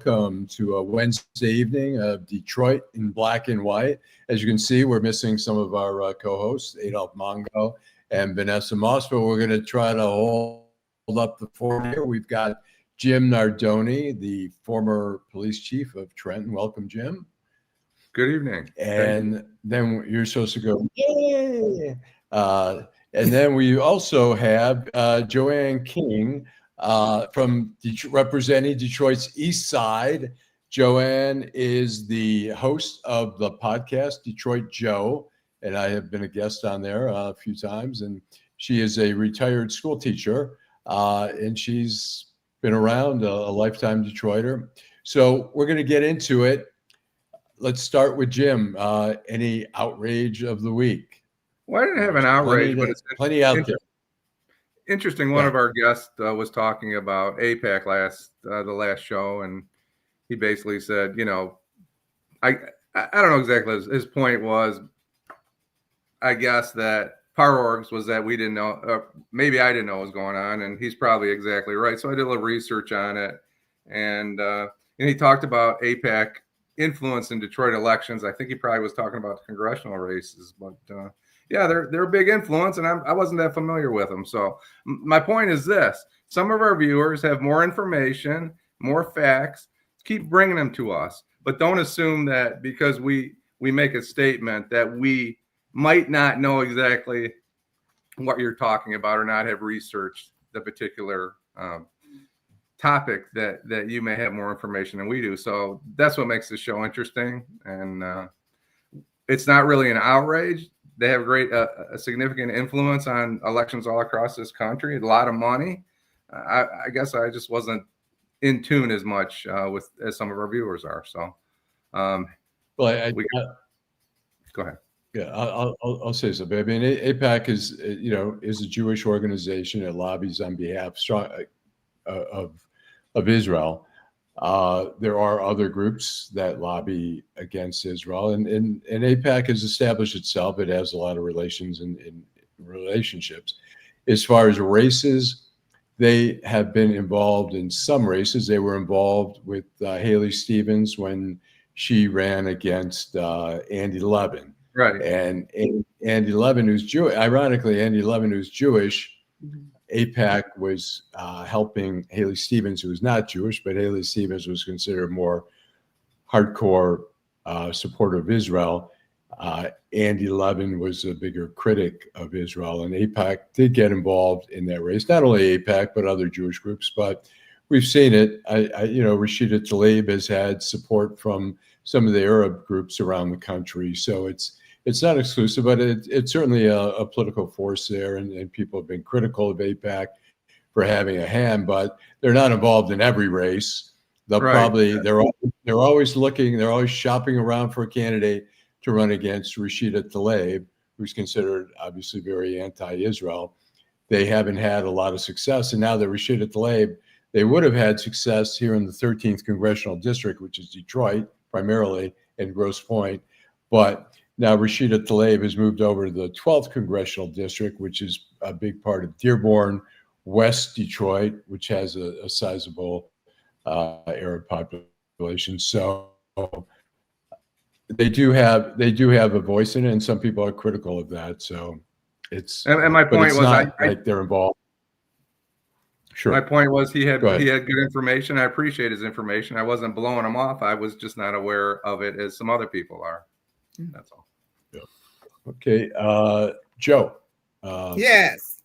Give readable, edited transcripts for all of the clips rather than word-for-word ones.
welcome to a Wednesday evening of Detroit in black and white. As you can see, we're missing some of our co-hosts, Adolph Mongo and Vanessa Moss, but we're going to try to hold up the fort here. We've got Jim Nardone, the former police chief of Trenton. Welcome, Jim. Good evening. And then you're supposed to go, yay! And then we also have Joanne King, from representing Detroit's East Side. Joanne is the host of the podcast Detroit Joe, and I have been a guest on there a few times. And she is a retired school teacher, and she's been around, a lifetime Detroiter. So we're going to get into it. Let's start with Jim. Any outrage of the week? Well, I didn't have an outrage, but it's plenty out there. Interesting. One of our guests was talking about AIPAC the last show, and he basically said, I don't know exactly. His point was, I guess that Parorgs was that we didn't know, maybe I didn't know what was going on, and he's probably exactly right. So I did a little research on it, and he talked about AIPAC influence in Detroit elections. I think he probably was talking about the congressional races, but yeah, they're a big influence, and I wasn't that familiar with them. So my point is this: some of our viewers have more information, more facts. Keep bringing them to us, but don't assume that because we make a statement that we might not know exactly what you're talking about or not have researched the particular topic that you may have more information than we do. So that's what makes the show interesting, and it's not really an outrage. They have a significant influence on elections all across this country, a lot of money. I guess I just wasn't in tune as much as some of our viewers are. So, go ahead. Yeah, I'll say something. I mean, AIPAC is a Jewish organization that lobbies on behalf of Israel. There are other groups that lobby against Israel, and AIPAC has established itself. It has a lot of relations and relationships. As far as races, they have been involved in some races. They were involved with Haley Stevens when she ran against Andy Levin. Right. And Andy Levin, who's Jewish, ironically, Andy Levin, who's Jewish, AIPAC was helping Haley Stevens, who was not Jewish, but Haley Stevens was considered more hardcore supporter of Israel. Andy Levin was a bigger critic of Israel, and AIPAC did get involved in that race. Not only AIPAC, but other Jewish groups. But we've seen it. Rashida Tlaib has had support from some of the Arab groups around the country. So it's not exclusive, but it's certainly a political force there, and people have been critical of AIPAC for having a hand, but they're not involved in every race. They're always looking, they're always shopping around for a candidate to run against Rashida Tlaib, who's considered obviously very anti-Israel. They haven't had a lot of success, and now that Rashida Tlaib, they would have had success here in the 13th Congressional District, which is Detroit primarily, and Grosse Pointe, but now Rashida Tlaib has moved over to the 12th Congressional District, which is a big part of Dearborn, West Detroit, which has a sizable Arab population. So they do have a voice in it, and some people are critical of that. So it's and my point was not like they're involved. Sure. My point was he had good information. I appreciate his information. I wasn't blowing him off. I was just not aware of it as some other people are. That's all. Yeah. Okay. Joe. Yes.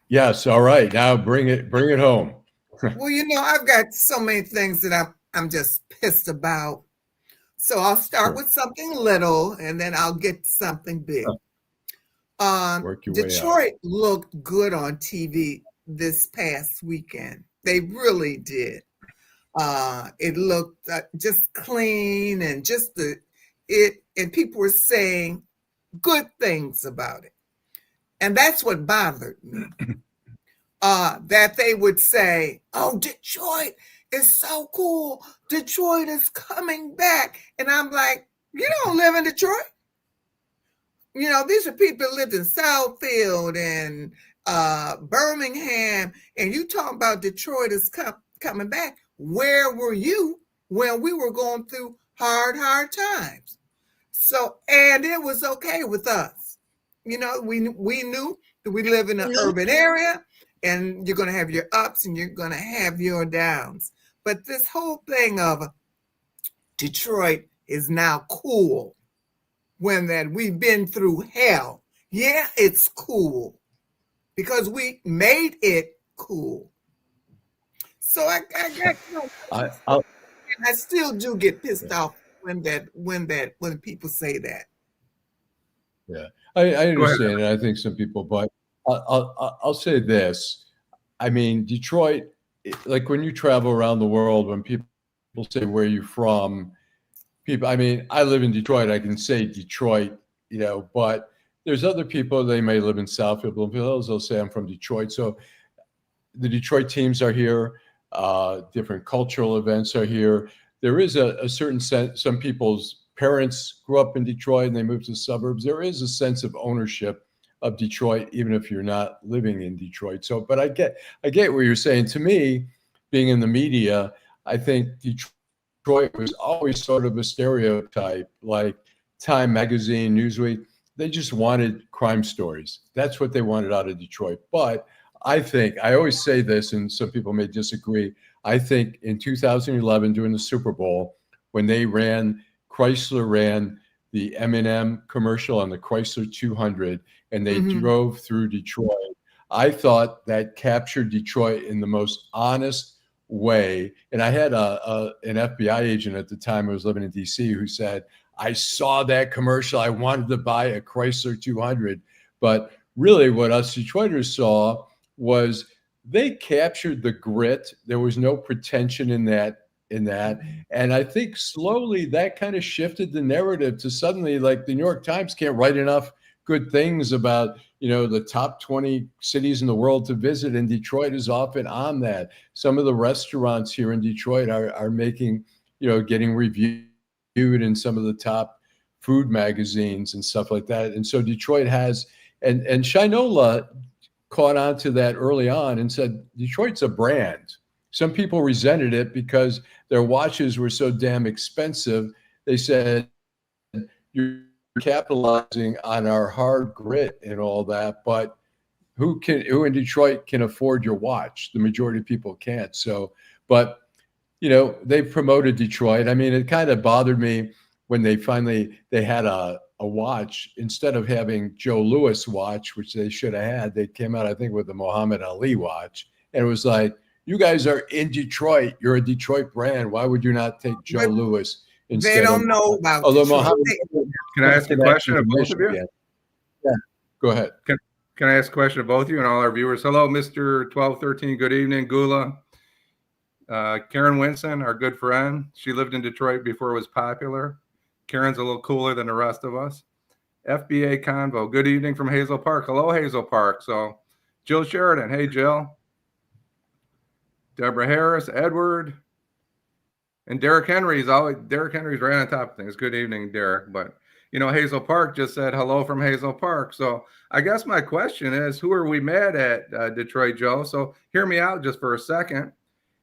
Yes. All right. Now bring it home. Well, I've got so many things that I'm just pissed about. So I'll start with something little, and then I'll get to something big. Work your way out. Detroit looked good on TV this past weekend. They really did. It looked just clean, and and people were saying good things about it. And that's what bothered me. That they would say, oh, Detroit is so cool. Detroit is coming back. And I'm like, you don't live in Detroit. These are people that lived in Southfield and Birmingham, and you talk about Detroit is coming back. where were you when we were going through hard times? So, and it was okay with us. You know, we knew that we live in an urban area, and you're going to have your ups and you're going to have your downs. But this whole thing of Detroit is now cool, when that we've been through hell. Yeah, it's cool because we made it cool. So I still do get pissed off when people say that. Yeah, I understand, and I think some people, but I'll say this. I mean, Detroit, like when you travel around the world, when people say where you're from, people, I mean, I live in Detroit, I can say Detroit, you know, but there's other people, they may live in Southfield, Bloomfield Hills, they'll say I'm from Detroit. So the Detroit teams are here, different cultural events are here. There is a certain sense, some people's parents grew up in Detroit and they moved to the suburbs. There is a sense of ownership of Detroit, even if you're not living in Detroit. So, but I get what you're saying. To me, being in the media, I think Detroit was always sort of a stereotype, like Time Magazine, Newsweek. They just wanted crime stories. That's what they wanted out of Detroit. But I think, I always say this, and some people may disagree, I think in 2011 during the Super Bowl, when Chrysler ran the M&M commercial on the Chrysler 200, and they drove through Detroit, I thought that captured Detroit in the most honest way. And I had an FBI agent at the time, I was living in DC, who said, I saw that commercial, I wanted to buy a Chrysler 200. But really what us Detroiters saw was they captured the grit. There was no pretension in that. And I think slowly that kind of shifted the narrative to suddenly, like, the New York Times can't write enough good things about, you know, the top 20 cities in the world to visit, and Detroit is often on that. Some of the restaurants here in Detroit are making, you know, getting reviewed in some of the top food magazines and stuff like that. And so Detroit has, and Shinola caught on to that early on and said, Detroit's a brand. Some people resented it because their watches were so damn expensive. They said, you're capitalizing on our hard grit and all that, but who in Detroit can afford your watch? The majority of people can't. So, but, you know, they promoted Detroit. I mean, it kind of bothered me when they had a watch, instead of having Joe Louis watch, which they should have had, they came out, I think, with the Muhammad Ali watch. And it was like, you guys are in Detroit. You're a Detroit brand. Why would you not take Joe Louis instead? They don't know about Detroit. Can I ask a question of both of you? Yeah, go ahead. Can I ask a question of both of you and all our viewers? Hello, Mr. 1213. Good evening, Gula. Karen Winson, our good friend. She lived in Detroit before it was popular. Karen's a little cooler than the rest of us. FBA Convo. Good evening from Hazel Park. Hello, Hazel Park. So, Jill Sheridan. Hey, Jill. Deborah Harris, Edward, and Derek Henry's right on top of things. Good evening, Derek. But, you know, Hazel Park just said hello from Hazel Park. So I guess my question is, who are we mad at, Detroit Joe? So hear me out just for a second.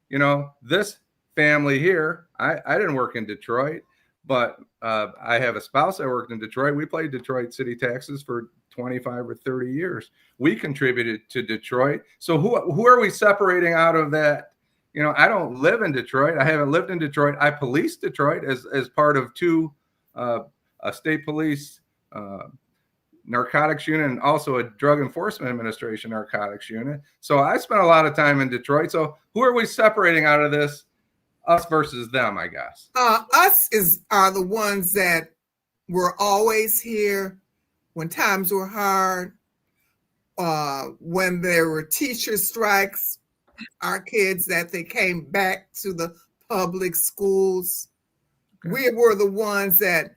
You know, this family here, I didn't work in Detroit, but I have a spouse that worked in Detroit. We paid Detroit city taxes for 25 or 30 years. We contributed to Detroit. So who are we separating out of that? You know, I don't live in Detroit. I haven't lived in Detroit. I police Detroit as part of two a state police narcotics unit and also a drug enforcement administration narcotics unit. So I spent a lot of time in Detroit. So who are we separating out of this? Us versus them, I guess. Us are the ones that were always here when times were hard, when there were teacher strikes, our kids that they came back to the public schools. Okay. We were the ones that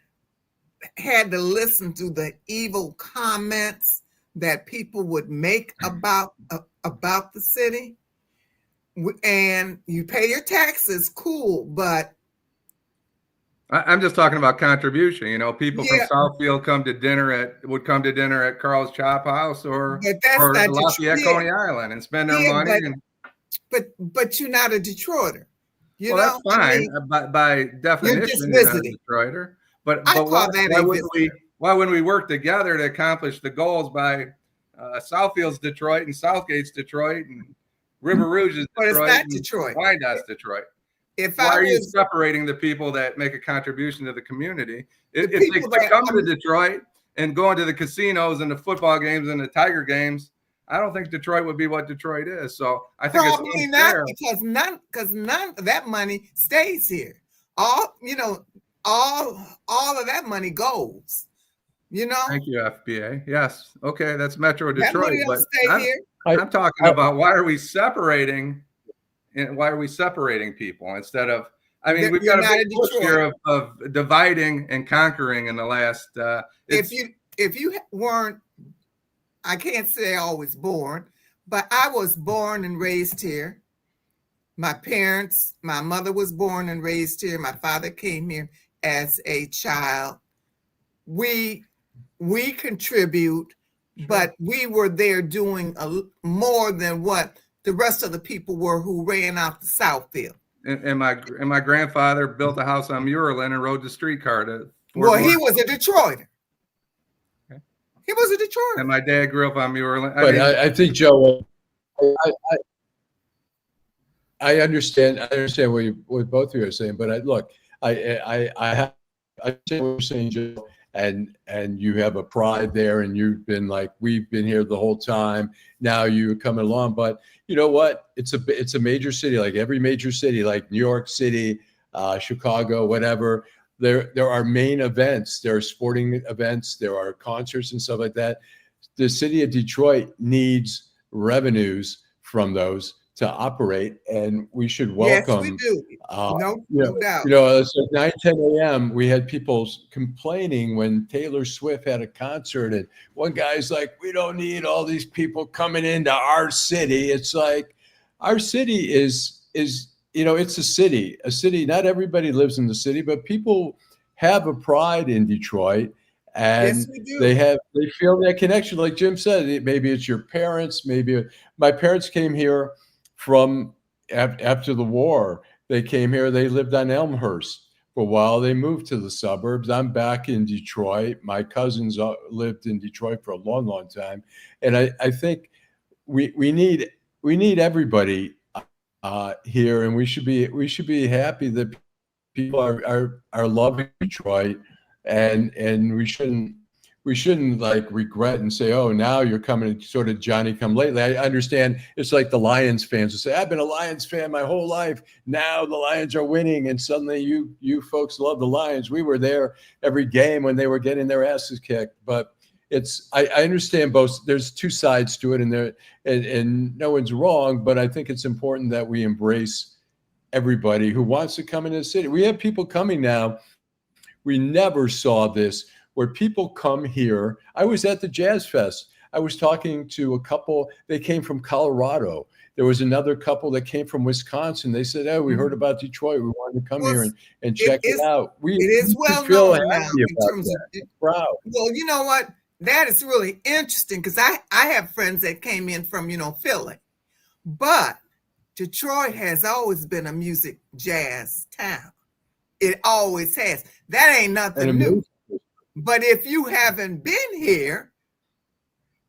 had to listen to the evil comments that people would make about the city. And you pay your taxes, cool, but I'm just talking about contribution. You know, people from Southfield would come to dinner at Carl's Chop House or Lafayette, Coney Island, and spend their money. But you're not a Detroiter. You Well, know, that's fine. By you're just definition, you're not a visiting. Detroiter. But I but call that why a wouldn't visitor. we work together to accomplish the goals by Southfield's Detroit and Southgate's Detroit and River Rouge is But it's Detroit not and Detroit. Wyandott's Detroit? If Why I are you was separating the people that make a contribution to the community? the If they people quit that coming to Detroit and going to the casinos and the football games and the Tiger games, I don't think Detroit would be what Detroit is. So I think it's probably not, unfair. because none of that money stays here. All of that money goes. You know, Thank you, FBA. Yes. Okay, that's Metro that Detroit. money But don't stay here. I'm talking about why are we separating people instead of, I mean, we've You're got a not big a push Detroit. here of dividing and conquering in the last. If you weren't, I can't say I was born, but I was born and raised here. My mother was born and raised here. My father came here as a child. We contribute, but we were there doing more than what the rest of the people were who ran out the Southfield. And my grandfather built a house on Muralin and rode the streetcar to Fort Well, he Worth. was a Detroiter. Okay. He was a Detroiter. And my dad grew up on Muralin. But I think, Joe, I understand what both of you are saying, but I understand what you're saying, Joe, and you have a pride there, and you've been like, we've been here the whole time. Now you're coming along, but you know what? It's a major city, like every major city, like New York City, Chicago, whatever. There are main events, there are sporting events, there are concerts and stuff like that. The city of Detroit needs revenues from those to operate, and we should welcome. Yes, we do. No doubt. It's like 9, 10 a.m. We had people complaining when Taylor Swift had a concert, and one guy's like, "We don't need all these people coming into our city." It's like, our city is it's a city. A city. Not everybody lives in the city, but people have a pride in Detroit. And yes, we do. they feel that connection. Like Jim said, maybe it's your parents. Maybe my parents came here from after the war. They came here. They lived on Elmhurst for a while. They moved to the suburbs. I'm back in Detroit. My cousins lived in Detroit for a long, long time. And I think we need everybody here, and we should be happy that people are loving Detroit. And we shouldn't like regret and say, oh, now you're coming sort of Johnny come lately. I understand it's like the Lions fans who say, I've been a Lions fan my whole life. Now the Lions are winning, and suddenly you folks love the Lions. We were there every game when they were getting their asses kicked. But I understand both. There's two sides to it, and no one's wrong. But I think it's important that we embrace everybody who wants to come into the city. We have people coming now. We never saw this, where people come here. I was at the Jazz Fest. I was talking to a couple. They came from Colorado. There was another couple that came from Wisconsin. They said, oh, we heard about Detroit. We wanted to come here and check it out. It is well feel known now happy in about terms that. of Proud. Well, you know what? That is really interesting, because I have friends that came in from, Philly. But Detroit has always been a music jazz town. It always has. That ain't nothing new. But if you haven't been here,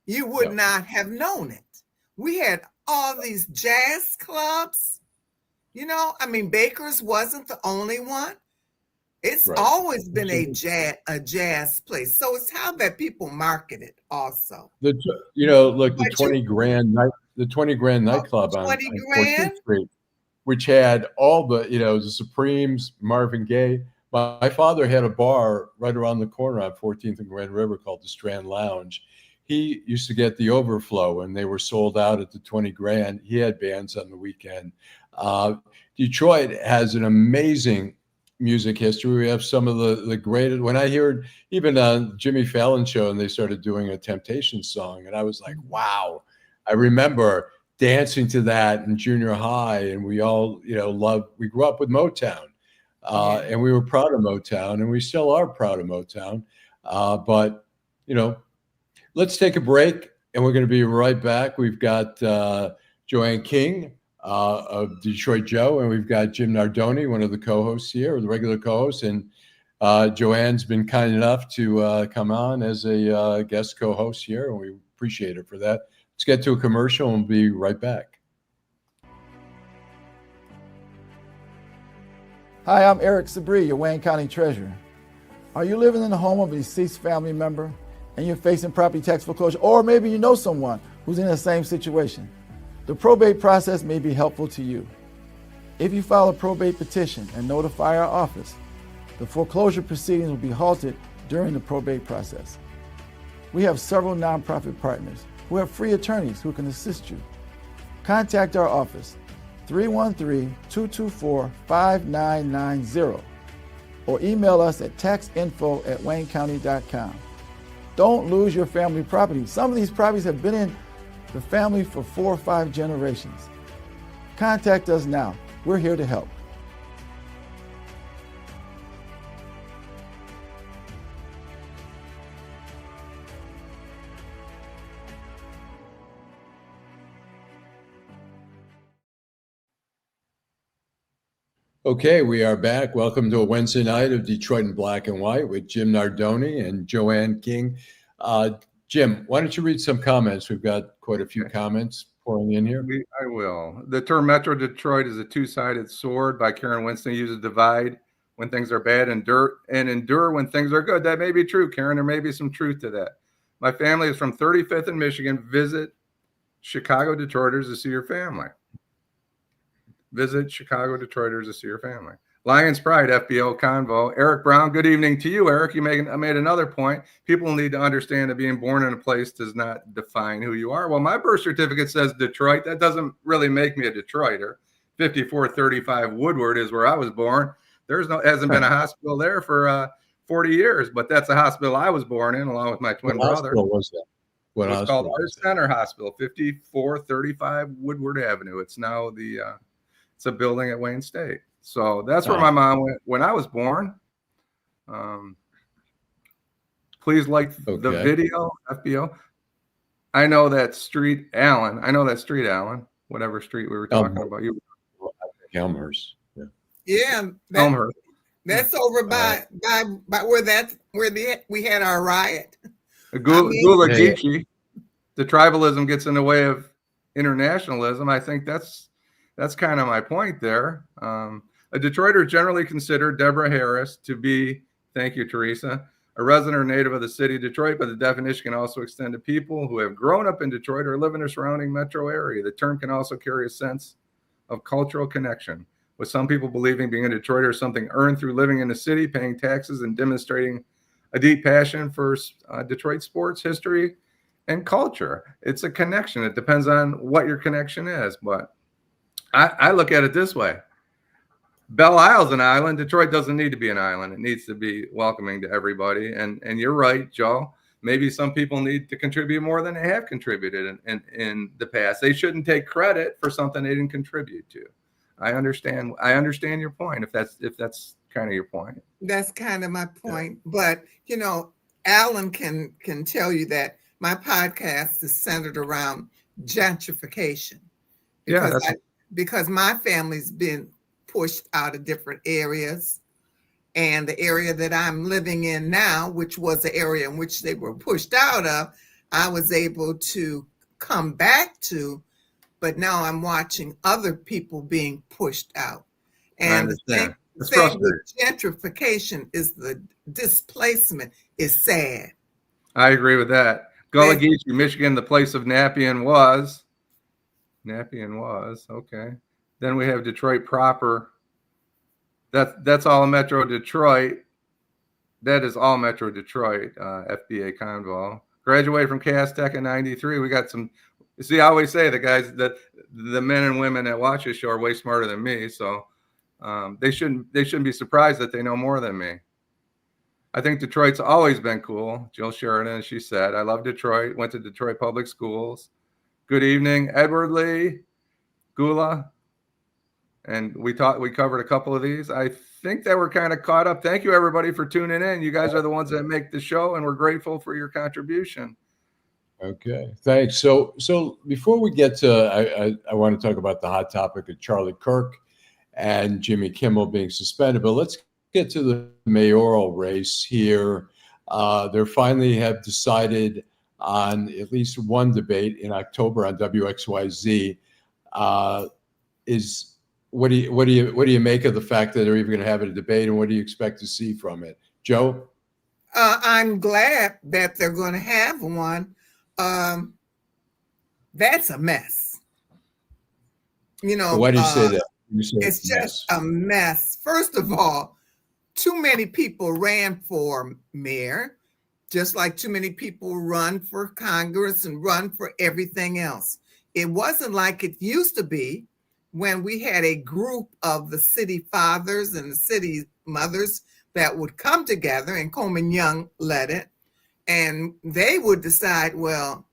you would not have known it. We had all these jazz clubs. Baker's wasn't the only one. It's always been a jazz place. So it's how that people market it also. The 20 Grand nightclub on 14th Street, which had all the Supremes, Marvin Gaye. My father had a bar right around the corner on 14th and Grand River called the Strand Lounge. He used to get the overflow, and they were sold out at the 20 Grand. He had bands on the weekend. Detroit has an amazing music history. We have some of the greatest. When I heard even on Jimmy Fallon show, and they started doing a Temptations song, and I was like, wow. I remember dancing to that in junior high, and we all, we grew up with Motown, and we were proud of Motown, and we still are proud of Motown. But, let's take a break, and we're going to be right back. We've got Joanne King of Detroit Joe, and we've got Jim Nardone, one of the co-hosts here, or the regular co-host, and Joanne's been kind enough to come on as a guest co-host here, and we appreciate her for that. Let's get to a commercial and we'll be right back. Hi, I'm Eric Sabri, your Wayne County Treasurer. Are you living in the home of a deceased family member and you're facing property tax foreclosure, or maybe you know someone who's in the same situation? The probate process may be helpful to you. If you file a probate petition and notify our office, the foreclosure proceedings will be halted during the probate process. We have several nonprofit partners who have free attorneys who can assist you. Contact our office, 313-224-5990, or email us at taxinfo@waynecounty.com. Don't lose your family property. Some of these properties have been in the family for 4 or 5 generations. Contact us now. We're here to help. Okay, we are back. Welcome to a Wednesday night of Detroit in Black and White with Jim Nardone and Joanne King. Jim, why don't you read some comments? We've got quite a few comments pouring in here. I will. The term Metro Detroit is a two-sided sword by Karen Winston. Uses divide when things are bad and endure when things are good. That may be true, Karen. There may be some truth to that. My family is from 35th in Michigan. Visit Chicago Detroiters to see your family. Visit Chicago Detroiters to see your family. Lions Pride, FBO Convo. Eric Brown, good evening to you, Eric. You made another point. People need to understand that being born in a place does not define who you are. Well, my birth certificate says Detroit. That doesn't really make me a Detroiter. 5435 Woodward is where I was born. Hasn't been a hospital there for 40 years, but that's a hospital I was born in along with my twin brother. What hospital was that? It was called Art Center Hospital, 5435 Woodward Avenue. It's now it's a building at Wayne State. So that's where my mom went when I was born. Please like the video, FBO. I know that street, Allan. Whatever street we were talking about. Elmhurst. Yeah. Elmhurst. That's over by where we had our riot. Gula Geechee. The tribalism gets in the way of internationalism. I think that's kind of my point there. A Detroiter is generally considered, Deborah Harris, to be, thank you, Teresa, a resident or native of the city of Detroit, but the definition can also extend to people who have grown up in Detroit or live in the surrounding metro area. The term can also carry a sense of cultural connection, with some people believing being a Detroiter is something earned through living in the city, paying taxes, and demonstrating a deep passion for Detroit sports, history, and culture. It's a connection. It depends on what your connection is, but I look at it this way. Belle Isle's an island. Detroit doesn't need to be an island. It needs to be welcoming to everybody. And you're right, Joe. Maybe some people need to contribute more than they have contributed in the past. They shouldn't take credit for something they didn't contribute to. I understand your point, if that's kind of your point. That's kind of my point. But Allan can tell you that my podcast is centered around gentrification. Because my family's been pushed out of different areas, and the area that I'm living in now, which was the area in which they were pushed out of, I was able to come back to, but now I'm watching other people being pushed out. And the thing with gentrification is the displacement is sad. I agree with that. Gullah Geechee, Michigan, the place of Napian was. Okay. Then we have Detroit proper. That's all Metro Detroit. That is all Metro Detroit, FBA Convo. Graduated from Cass Tech in 93. We got some, I always say the guys, that the men and women that watch this show are way smarter than me. So they shouldn't be surprised that they know more than me. I think Detroit's always been cool. Jill Sheridan, she said, I love Detroit, went to Detroit Public Schools. Good evening, Edward Lee, Gula. And we covered a couple of these. I think that we're kind of caught up. Thank you, everybody, for tuning in. You guys are the ones that make the show, and we're grateful for your contribution. Okay, thanks. So before we get to, I want to talk about the hot topic of Charlie Kirk and Jimmy Kimmel being suspended, but let's get to the mayoral race here. They finally have decided on at least one debate in October on WXYZ. Is what do you make of the fact that they're even going to have a debate, and what do you expect to see from it, Joe? I'm glad that they're going to have one. That's a mess. You know, Why do you say that? It's just a mess. First of all, too many people ran for mayor, just like too many people run for Congress and run for everything else. It wasn't like it used to be when we had a group of the city fathers and the city mothers that would come together, and Coleman Young led it, and they would decide, well,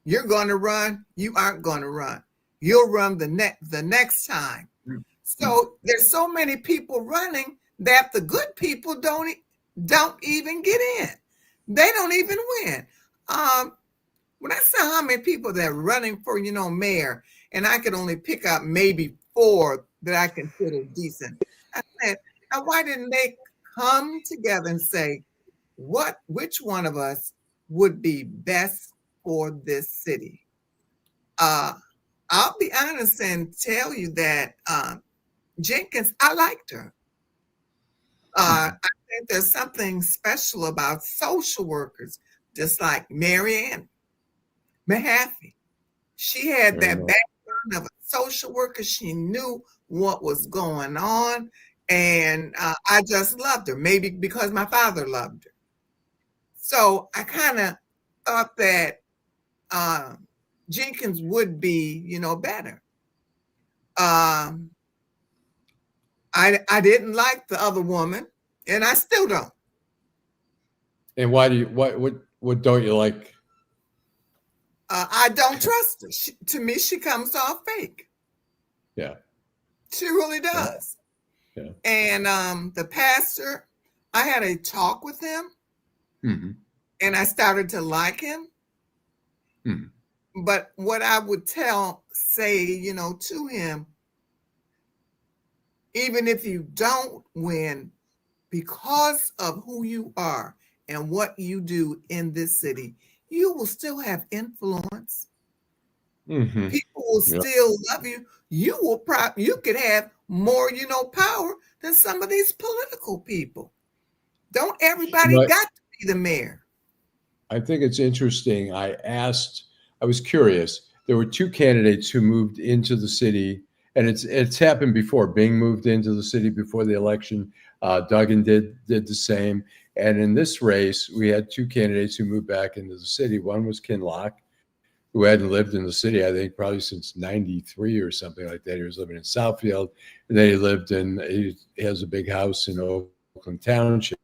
you're going to run, you aren't going to run. You'll run the next time. So there's so many people running that the good people don't even get in. They don't even win. When I saw how many people that are running for, mayor, and I could only pick out maybe 4 that I consider decent, I said, now why didn't they come together and say, which one of us would be best for this city? I'll be honest and tell you that Jenkins, I liked her. I think there's something special about social workers, just like Marianne Mahaffey. She had that background of a social worker. She knew what was going on. And I just loved her, maybe because my father loved her. So I kind of thought that Jenkins would be, better. I didn't like the other woman, and I still don't. And why do you? What don't you like? I don't trust her. To me, she comes off fake. Yeah, she really does. Yeah. And the pastor, I had a talk with him, and I started to like him. But what I would say, to him, even if you don't win, because of who you are and what you do in this city, you will still have influence. People will still love you. You could have more, power than some of these political people. Don't everybody got to be the mayor? I think it's interesting. I was curious. There were 2 candidates who moved into the city, and it's happened before. Bing moved into the city before the election. Duggan did the same. And in this race, we had 2 candidates who moved back into the city. One was Kinloch, who hadn't lived in the city, I think, probably since '93 or something like that. He was living in Southfield, and then he has a big house in Oakland Township.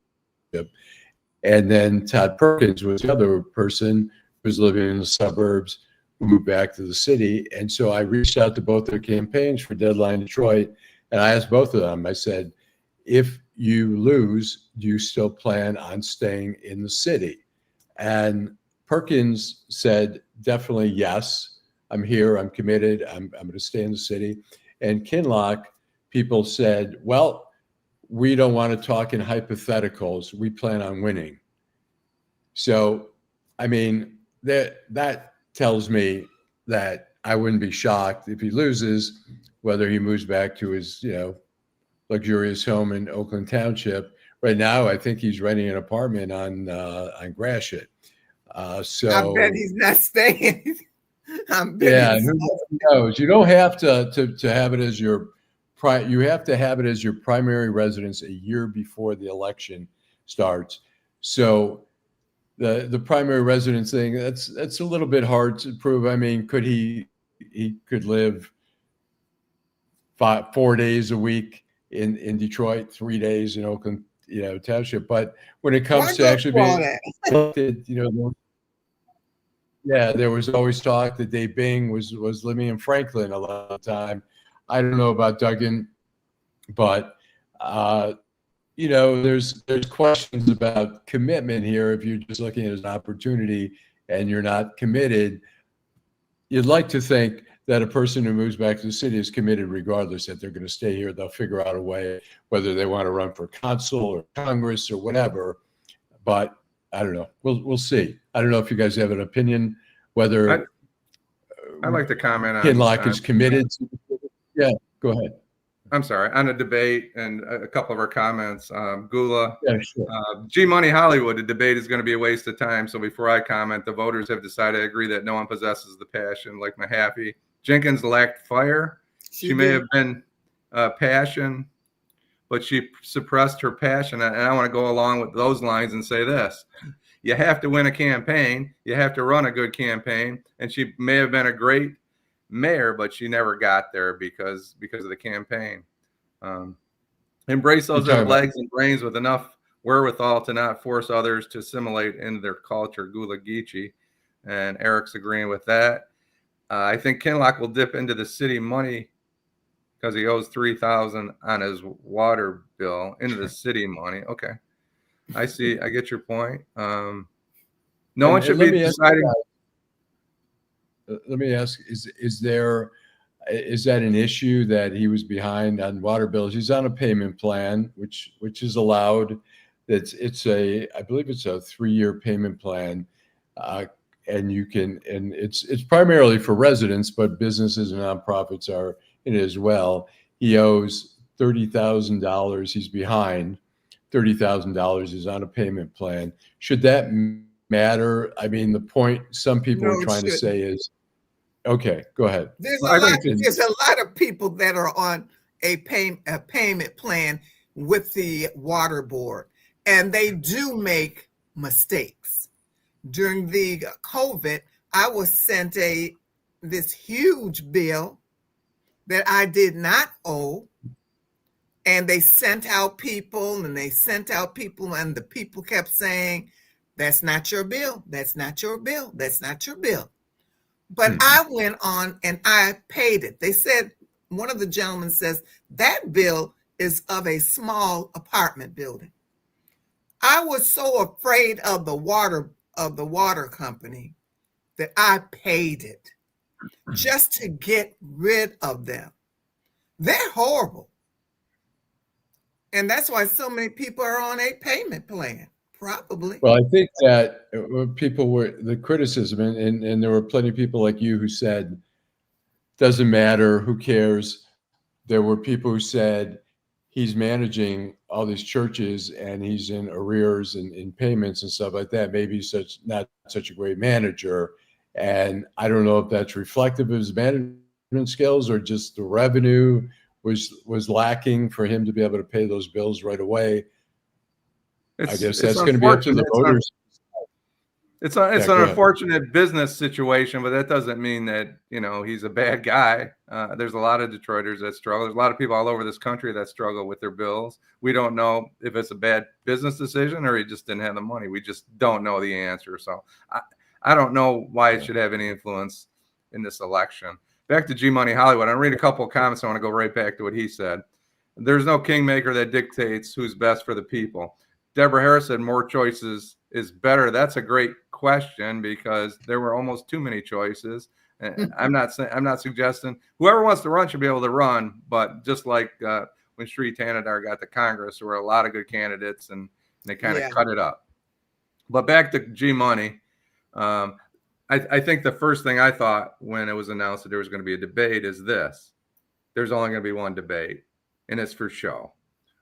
And then Todd Perkins was the other person who was living in the suburbs, who moved back to the city. And so I reached out to both their campaigns for Deadline Detroit, and I asked both of them, I said, if you lose, do you still plan on staying in the city? And Perkins said, definitely yes. I'm here. I'm committed. I'm going to stay in the city. And Kinloch, people said, well, we don't want to talk in hypotheticals. We plan on winning. So, I mean, that tells me that I wouldn't be shocked if he loses, whether he moves back to his, luxurious home in Oakland Township. Right now, I think he's renting an apartment on Gratiot. So I bet he's not staying. Who knows? You don't have to have it as your you have to have it as your primary residence a year before the election starts. So the primary residence thing, that's a little bit hard to prove. I mean, he could live 4 days a week in Detroit, 3 days in Oakland, Township. But when it comes to actually being elected, there was always talk that Dave Bing was living in Franklin a lot of the time. I don't know about Duggan, but there's questions about commitment here if you're just looking at an opportunity and you're not committed, you'd like to think that a person who moves back to the city is committed regardless, that they're going to stay here. They'll figure out a way, whether they want to run for consul or Congress or whatever. But I don't know. We'll see. I don't know if you guys have an opinion whether I'd like to comment on Kinloch is committed. Yeah, go ahead. I'm sorry, on a debate and a couple of our comments. Gula, Yeah, sure. G Money Hollywood, the debate is going to be a waste of time. So before I comment, the voters have decided to agree that no one possesses the passion like Mahaffey. Jenkins lacked fire. She may have been passion, but she suppressed her passion. And I want to go along with those lines and say this. You have to win a campaign. You have to run a good campaign. And she may have been a great mayor, but she never got there because of the campaign. Embrace those that have legs and brains with enough wherewithal to not force others to assimilate into their culture. Gula Geechee, and Eric's agreeing with that. I think Kinloch will dip into the city money because he owes $3,000 on his water bill into the city money. Okay, I see. I get your point. No one should be deciding. Let me ask: is that an issue that he was behind on water bills? He's on a payment plan, which is allowed. I believe it's a 3-year payment plan, and it's primarily for residents, but businesses and nonprofits are in it as well. He owes $30,000. He's behind $30,000. He's on a payment plan. Should that matter? I mean, the point some people are trying to say is, okay, go ahead. There's a lot of people that are on a payment plan with the water board, and they do make mistakes. During the COVID, I was sent this huge bill that I did not owe, and they sent out people, and the people kept saying, "That's not your bill. That's not your bill. That's not your bill." But I went on and I paid it. They said, one of the gentlemen says, that bill is of a small apartment building. I was so afraid of the water company that I paid it just to get rid of them. They're horrible. And that's why so many people are on a payment plan. Probably. Well, I think that people were the criticism, and there were plenty of people like you who said, doesn't matter, who cares? There were people who said he's managing all these churches and he's in arrears and in payments and stuff like that. Maybe he's not such a great manager. And I don't know if that's reflective of his management skills or just the revenue was lacking for him to be able to pay those bills right away. I guess that's going to be up to the voters. It's an unfortunate business situation, but that doesn't mean that, he's a bad guy. There's a lot of Detroiters that struggle. There's a lot of people all over this country that struggle with their bills. We don't know if it's a bad business decision or he just didn't have the money. We just don't know the answer. So I don't know why it should have any influence in this election. Back to G Money Hollywood. I'll read a couple of comments. I want to go right back to what he said. There's no kingmaker that dictates who's best for the people. Deborah Harris said more choices is better. That's a great question because there were almost too many choices. And I'm not suggesting whoever wants to run should be able to run, but just like when Sri Tanadar got to Congress, there were a lot of good candidates and they kind of cut it up. But back to G Money, I think the first thing I thought when it was announced that there was going to be a debate is this: there's only going to be one debate, and it's for show,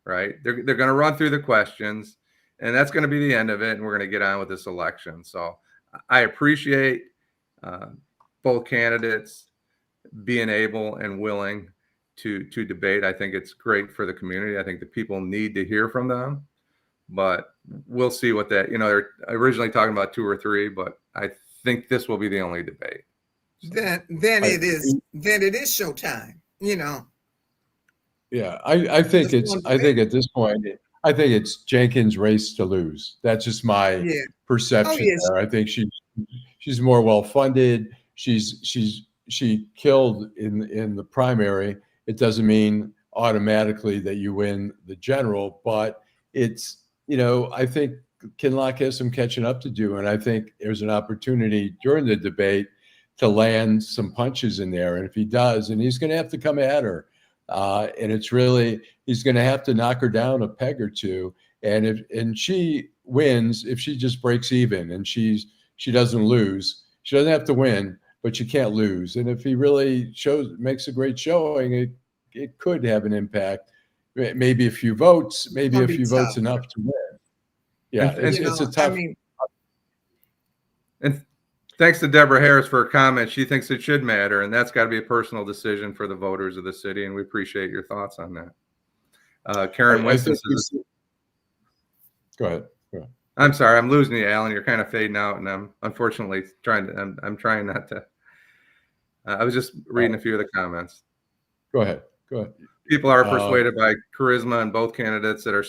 right? They're going to run through the questions. And that's going to be the end of it, and we're going to get on with this election. So I appreciate both candidates being able and willing to debate. I think it's great for the community. I think the people need to hear from them. But we'll see what that, they're originally talking about 2 or 3, but I think this will be the only debate. Then it is showtime, Yeah, I think at this point, I think it's Jenkins' race to lose. That's just my perception there. I think she's more well funded. She killed in the primary. It doesn't mean automatically that you win the general, but it's I think Kinloch has some catching up to do, and I think there's an opportunity during the debate to land some punches in there. And if he does, and he's going to have to come at her, and it's really, he's going to have to knock her down a peg or two. And she wins, if she just breaks even and she doesn't lose, she doesn't have to win, but she can't lose. And if he really makes a great showing, it could have an impact. Maybe a few votes, maybe a few votes enough to win. Yeah, it's a tough. And thanks to Deborah Harris for her comment. She thinks it should matter, and that's got to be a personal decision for the voters of the city. And we appreciate your thoughts on that. Karen Winston says, Go ahead. I'm sorry, I'm losing you, Allan. You're kind of fading out, and I'm unfortunately I'm trying not to. I was just reading a few of the comments. Go ahead. People are persuaded by charisma, and both candidates that are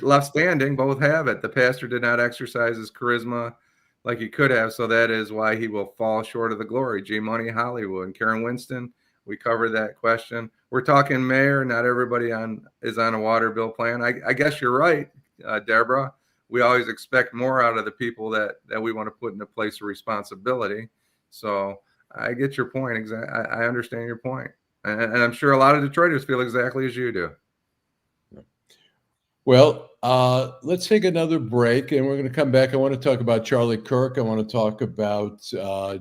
left standing both have it. The pastor did not exercise his charisma like he could have, so that is why he will fall short of the glory. G Money Hollywood and Karen Winston, we covered that question. We're talking mayor. Not everybody is on a water bill plan. I guess you're right, Deborah. We always expect more out of the people that we want to put in a place of responsibility. So I get your point. I understand your point. And I'm sure a lot of Detroiters feel exactly as you do. Well, let's take another break, and we're going to come back. I want to talk about Charlie Kirk. I want to talk about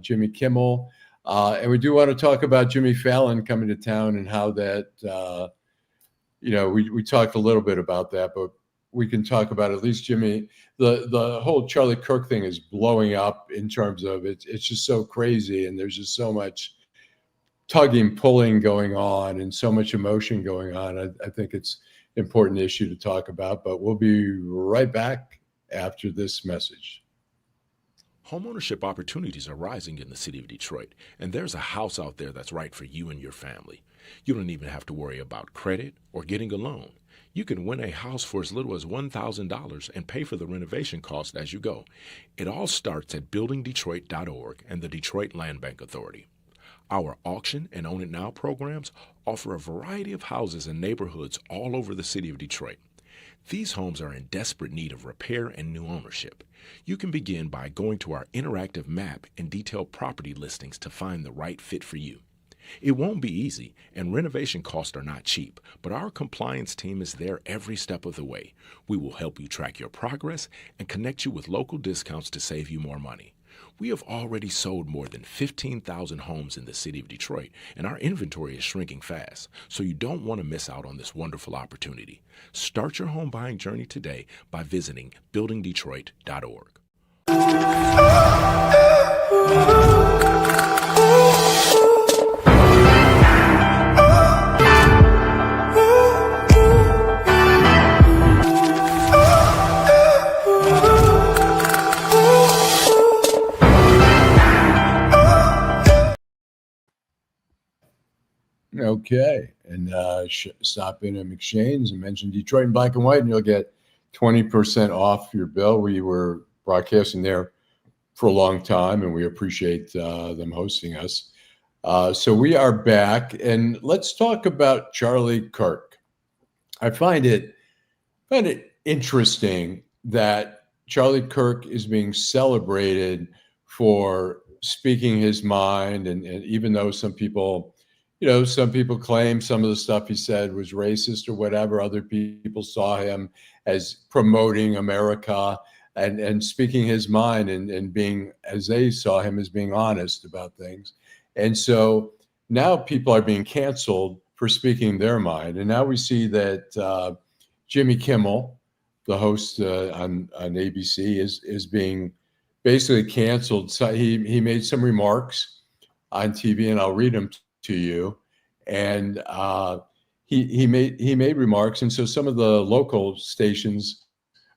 Jimmy Kimmel. And we do want to talk about Jimmy Fallon coming to town and how that, we talked a little bit about that, but we can talk about at least Jimmy. The whole Charlie Kirk thing is blowing up in terms of it's just so crazy, and there's just so much tugging, pulling going on and so much emotion going on. I think it's an important issue to talk about, but we'll be right back after this message. Homeownership opportunities are rising in the city of Detroit, and there's a house out there that's right for you and your family. You don't even have to worry about credit or getting a loan. You can win a house for as little as $1,000 and pay for the renovation cost as you go. It all starts at buildingdetroit.org and the Detroit Land Bank Authority. Our auction and Own It Now programs offer a variety of houses and neighborhoods all over the city of Detroit. These homes are in desperate need of repair and new ownership. You can begin by going to our interactive map and detailed property listings to find the right fit for you. It won't be easy, and renovation costs are not cheap, but our compliance team is there every step of the way. We will help you track your progress and connect you with local discounts to save you more money. We have already sold more than 15,000 homes in the city of Detroit, and our inventory is shrinking fast, so you don't want to miss out on this wonderful opportunity. Start your home buying journey today by visiting buildingdetroit.org. Okay, and stop in at McShane's and mention Detroit in black and white, and you'll get 20% off your bill. We were broadcasting there for a long time, and we appreciate them hosting us. So we are back, and let's talk about Charlie Kirk. I find it interesting that Charlie Kirk is being celebrated for speaking his mind, and even though some people claim some of the stuff he said was racist or whatever, other people saw him as promoting America and speaking his mind and being, as they saw him, as being honest about things. And so now people are being canceled for speaking their mind. And now we see that Jimmy Kimmel, the host on ABC, is being basically canceled. So he made some remarks on TV, and I'll read them to you. And he made remarks, and so some of the local stations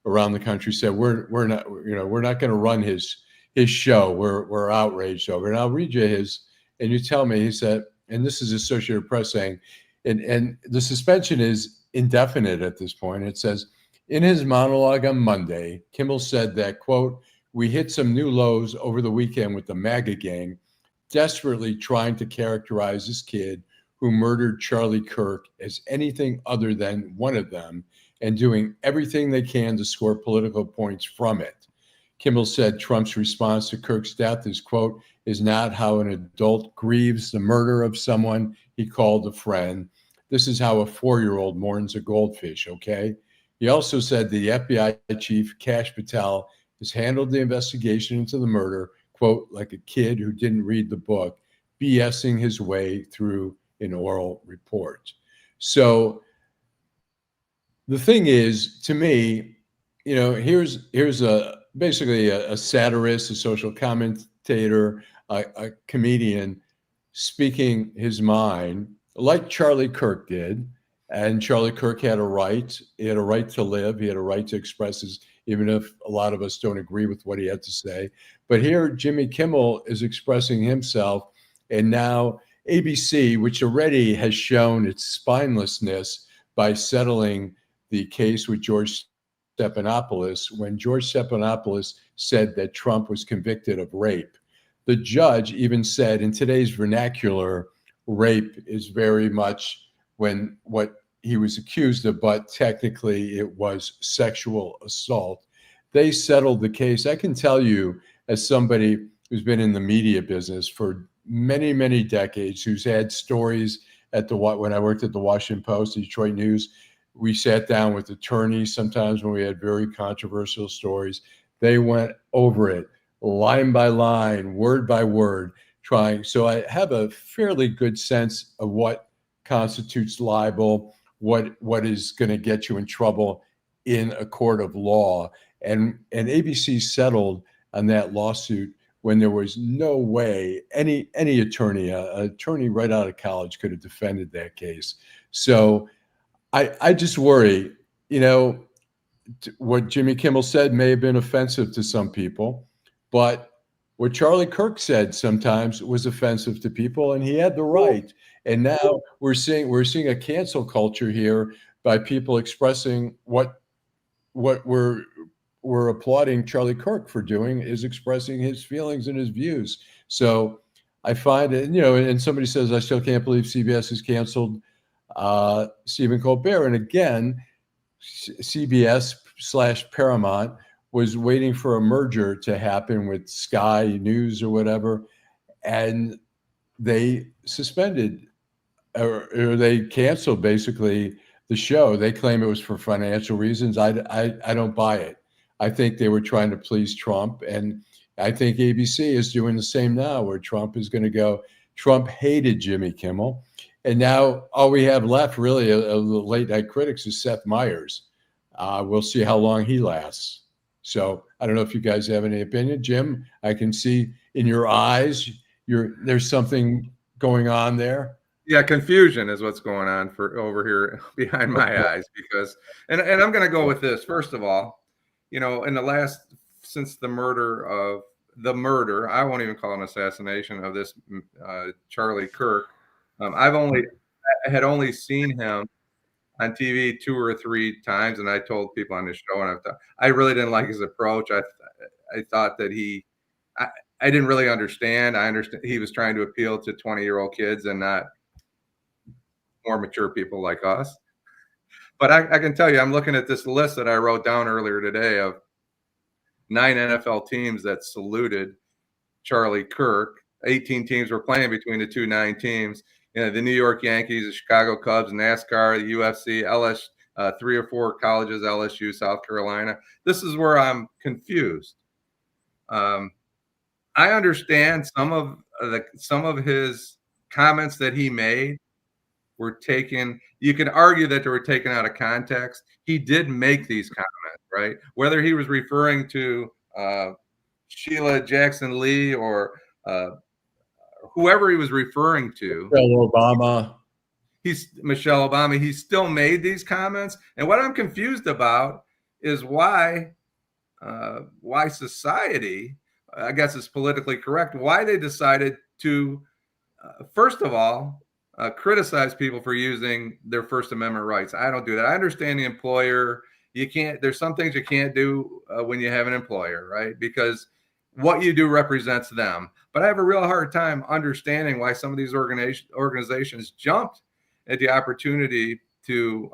around the country said we're not going to run his show. We're outraged over it. And I'll read you his, and you tell me. He said, and this is Associated Press saying, and the suspension is indefinite at this point. It says, in his monologue on Monday, Kimmel said that, quote, "We hit some new lows over the weekend with the MAGA gang, desperately trying to characterize this kid who murdered Charlie Kirk as anything other than one of them and doing everything they can to score political points from it. Kimmel said Trump's response to Kirk's death is, quote, is not how an adult grieves the murder of someone he called a friend. This is how a 4-year-old mourns a goldfish, okay? He also said the FBI chief, Kash Patel, has handled the investigation into the murder, quote, like a kid who didn't read the book, BSing his way through an oral report. So the thing is, to me, here's basically a satirist, a social commentator, a comedian speaking his mind, like Charlie Kirk did. And Charlie Kirk had a right. He had a right to live. He had a right to express his, even if a lot of us don't agree with what he had to say. But here, Jimmy Kimmel is expressing himself. And now ABC, which already has shown its spinelessness by settling the case with George Stephanopoulos, when George Stephanopoulos said that Trump was convicted of rape. The judge even said, in today's vernacular, rape is very much when what he was accused of, but technically it was sexual assault. They settled the case. I can tell you, as somebody who's been in the media business for many, many decades, who's had stories when I worked at the Washington Post, Detroit News, we sat down with attorneys sometimes when we had very controversial stories. They went over it line by line, word by word, trying. So I have a fairly good sense of what constitutes libel, what is going to get you in trouble in a court of law. And ABC settled on that lawsuit when there was no way any attorney, an attorney right out of college, could have defended that case. So I just worry, what Jimmy Kimmel said may have been offensive to some people, but what Charlie Kirk said sometimes was offensive to people, and he had the right. And now we're seeing a cancel culture here by people expressing what we're applauding Charlie Kirk for doing, is expressing his feelings and his views. So I find it, and somebody says, I still can't believe CBS has canceled Stephen Colbert. And again, CBS/Paramount was waiting for a merger to happen with Sky News or whatever, and they suspended or they canceled basically the show. They claim it was for financial reasons. I don't buy it. I think they were trying to please Trump, and I think ABC is doing the same now, where Trump is going to go. Trump hated Jimmy Kimmel, and now all we have left really of the late night critics is Seth Meyers. We'll see how long he lasts. So I don't know if you guys have any opinion. Jim, I can see in your eyes there's something going on there. Yeah, confusion is what's going on for over here behind my eyes, because and I'm going to go with this. First of all, since the murder, I won't even call it an assassination, of this Charlie Kirk, I had only seen him on TV 2 or 3 times, and I told people on this show, and I really didn't like his approach. I thought that I didn't really understand. I understand he was trying to appeal to 20-year-old kids and not more mature people like us. But I can tell you, I'm looking at this list that I wrote down earlier today of 9 NFL teams that saluted Charlie Kirk. 18 teams were playing between the 9 teams. The New York Yankees, the Chicago Cubs, NASCAR, the UFC, LSU, 3 or 4 colleges, LSU, South Carolina. This is where I'm confused. I understand some of his comments that he made were taken. You can argue that they were taken out of context. He did make these comments, right? Whether he was referring to Sheila Jackson Lee or whoever he was referring to, Michelle Obama, he still made these comments. And what I'm confused about is why society, I guess it's politically correct, why they decided to, first of all, criticize people for using their First Amendment rights. I don't do that. I understand the employer. There's some things you can't do when you have an employer, right? Because what you do represents them. But I have a real hard time understanding why some of these organizations jumped at the opportunity to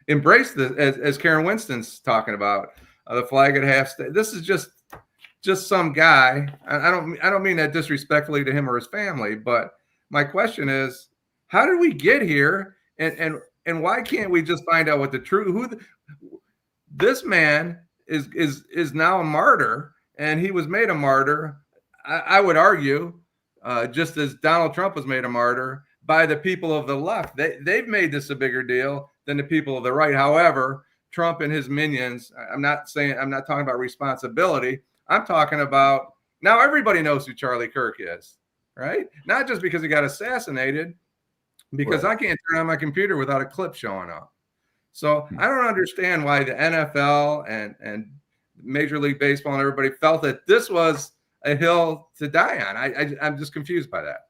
embrace this, as Karen Winston's talking about, the flag at half staff. This is just some guy. I don't mean that disrespectfully to him or his family, but my question is, how did we get here? And why can't we just find out what the truth? This man is now a martyr, and he was made a martyr. I would argue, just as Donald Trump was made a martyr by the people of the left. They've made this a bigger deal than the people of the right. However, Trump and his minions, I'm not talking about responsibility. I'm talking about, now everybody knows who Charlie Kirk is, right? Not just because he got assassinated, because I can't turn on my computer without a clip showing up. So I don't understand why the NFL and Major League Baseball and everybody felt that this was a hill to die on. I'm just confused by that.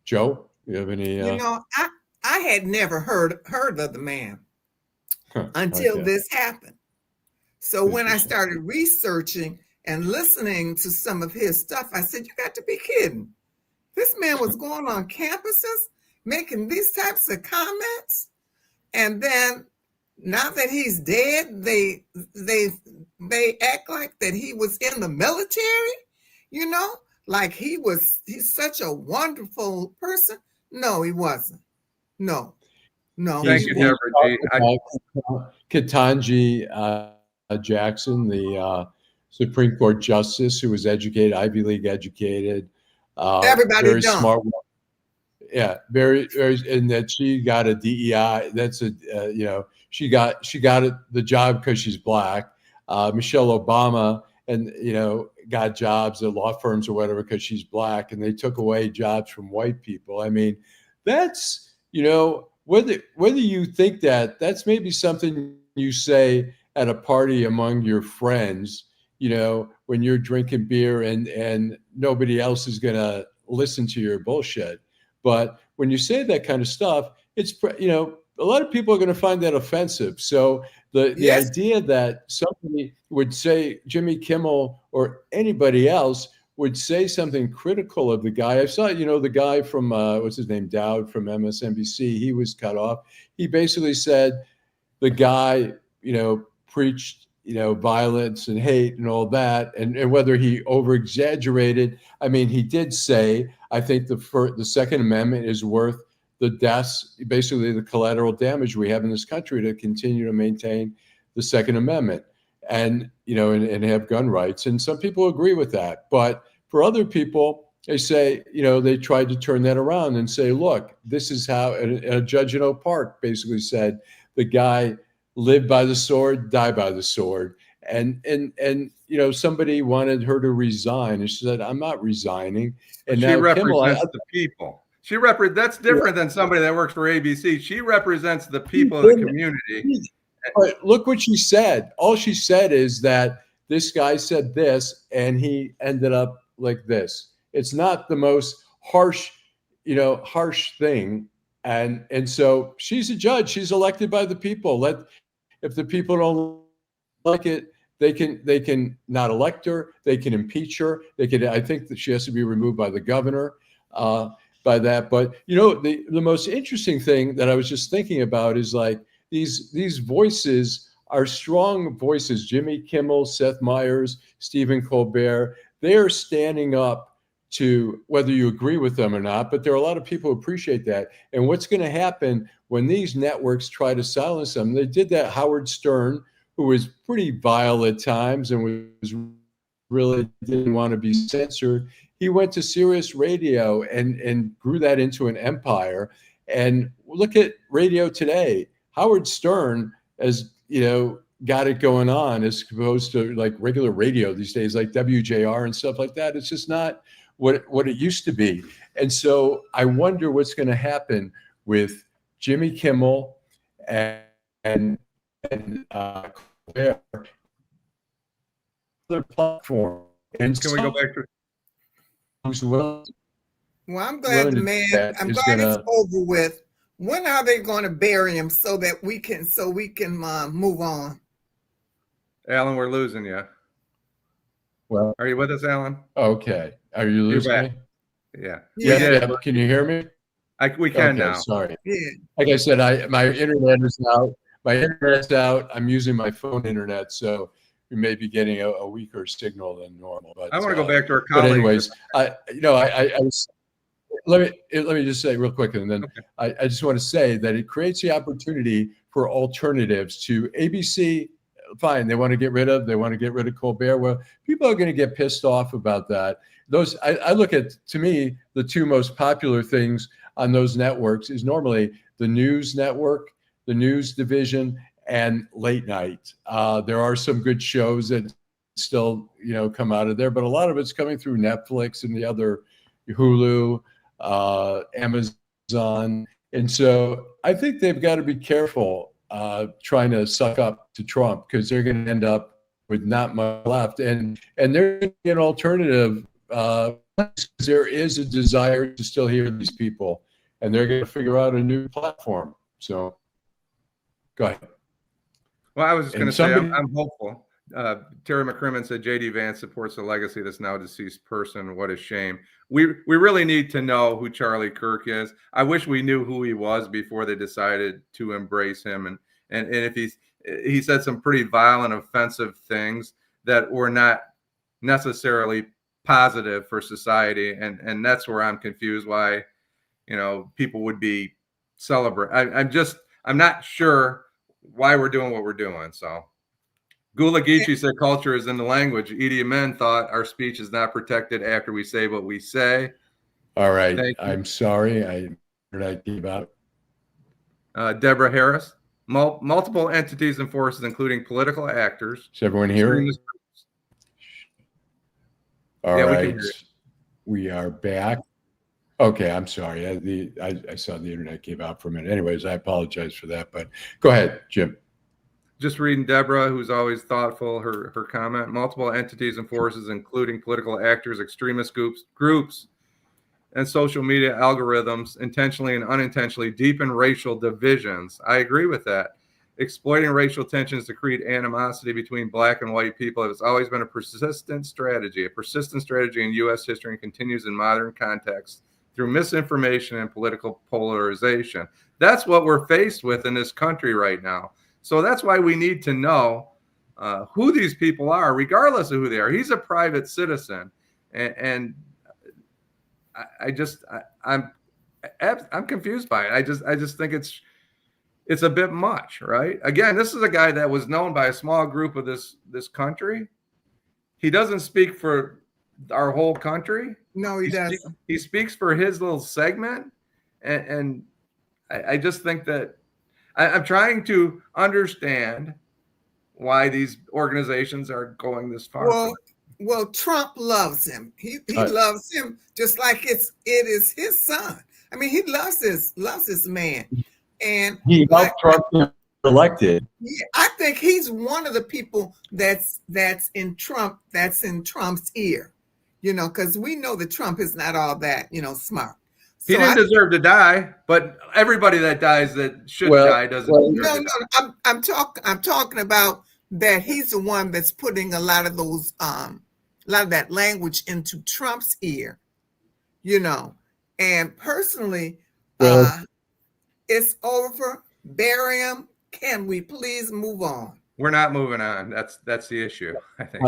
Joe, you have any? I had never heard of the man until this happened. So when I started researching and listening to some of his stuff, I said, "You got to be kidding! This man was going on campuses making these types of comments, and then now that he's dead, they act like that he was in the military, like he's such a wonderful person. No, he wasn't. No. Thank you, Deborah G. Ketanji Jackson, the Supreme Court justice who was educated, Ivy League educated, everybody very dumb. smart. Yeah, very, very, and that she got a DEI. That's she got the job because she's black. Michelle Obama, and got jobs at law firms or whatever because she's black, and they took away jobs from white people. I mean, that's whether you think that's maybe something you say at a party among your friends, when you're drinking beer and nobody else is gonna listen to your bullshit. But when you say that kind of stuff, it's a lot of people are going to find that offensive. So the idea that somebody would say, Jimmy Kimmel or anybody else would say something critical of the guy. I saw, the guy from, what's his name, Dowd from MSNBC, he was cut off. He basically said the guy, preached, violence and hate and all that. And whether he over exaggerated, I mean, he did say, I think the Second Amendment is worth the deaths, basically the collateral damage we have in this country to continue to maintain the Second Amendment and have gun rights. And some people agree with that. But for other people, they say, they tried to turn that around and say, look, this is how a judge in Oak Park basically said the guy lived by the sword, die by the sword. And somebody wanted her to resign. And she said, I'm not resigning. And she now represents the people. That's different than somebody that works for ABC. She represents the people of the community. But look what she said. All she said is that this guy said this and he ended up like this. It's not the most harsh thing. And so she's a judge. She's elected by the people. If the people don't like it, they can not elect her. They can impeach her. I think that she has to be removed by the governor. By that, but the most interesting thing that I was just thinking about is like these voices are strong voices. Jimmy Kimmel, Seth Meyers, Stephen Colbert. They are standing up to whether you agree with them or not. But there are a lot of people who appreciate that. And what's going to happen when these networks try to silence them? They did that. Howard Stern, who was pretty vile at times and was really didn't want to be censored. He went to Sirius Radio and grew that into an empire. And look at radio today. Howard Stern has, got it going on as opposed to like regular radio these days, like WJR and stuff like that. It's just not what it used to be. And so I wonder what's going to happen with Jimmy Kimmel and their platform. And can we go back to? Well, I'm glad I'm glad it's over with. When are they going to bury him so that we can move on? Allan, we're losing you. Well, are you with us, Allan? Okay. Are you losing me? Yeah. Yeah. Can you hear me? We can Okay, now. sorry. Yeah. Like I said, my internet is out. My internet's out. I'm using my phone internet, so we may be getting a weaker signal than normal. But I want to go back to our but colleagues. anyways, I was. Let me just say real quick, and then Okay. I just want to say that it creates the opportunity for alternatives to ABC. Fine, they want to get rid of Colbert. Well, people are going to get pissed off about that. Those I look at, to me, the two most popular things on those networks is normally the news network, the news division, and late night. There are some good shows that still come out of there, but a lot of it's coming through Netflix and the other Hulu, Amazon. And so I think they've got to be careful trying to suck up to Trump, because they're going to end up with not much left. And they're going to be an alternative. There is a desire to still hear these people, and they're going to figure out a new platform. So go ahead. Well, I was just going to And say, I'm hopeful. Terry McCrimmon said J.D. Vance supports the legacy of this now deceased person. What a shame. We really need to know who Charlie Kirk is. I wish we knew who he was before they decided to embrace him. And if he said some pretty vile and offensive things that were not necessarily positive for society. And that's where I'm confused why, people would be celebrating. I'm not sure why we're doing what we're doing. So Gula Geechee said culture is in the language. Idi Amen thought our speech is not protected after we say what we say. All right. I'm sorry. I gave out. Deborah Harris, multiple entities and forces, including political actors. Is everyone here? All right. We are back. Okay, I'm sorry. I saw the internet gave out for a minute. Anyways, I apologize for that, but go ahead, Jim. Just reading Deborah, who's always thoughtful, her comment. Multiple entities and forces, including political actors, extremist groups, and social media algorithms, intentionally and unintentionally deepen racial divisions. I agree with that. Exploiting racial tensions to create animosity between Black and white people has always been a persistent strategy in U.S. history, and continues in modern context through misinformation and political polarization. That's what we're faced with in this country right now. So that's why we need to know who these people are, regardless of who they are. He's a private citizen, and I'm confused by it. I just think it's a bit much, right? Again, this is a guy that was known by a small group of this country. He doesn't speak for our whole country. No, he doesn't. He speaks for his little segment, and I just think that I'm trying to understand why these organizations are going this far. Well, Trump loves him. He loves him just like it is his son. I mean, he loves this man, and he helped Trump get elected. Yeah, I think he's one of the people that's in Trump's ear, because we know that Trump is not all that smart. So he didn't deserve to die, but everybody that dies that should die doesn't. No. I'm talking about that he's the one that's putting a lot of that language into Trump's ear, And personally, it's over. Bury him. Can we please move on? We're not moving on. That's the issue, I think.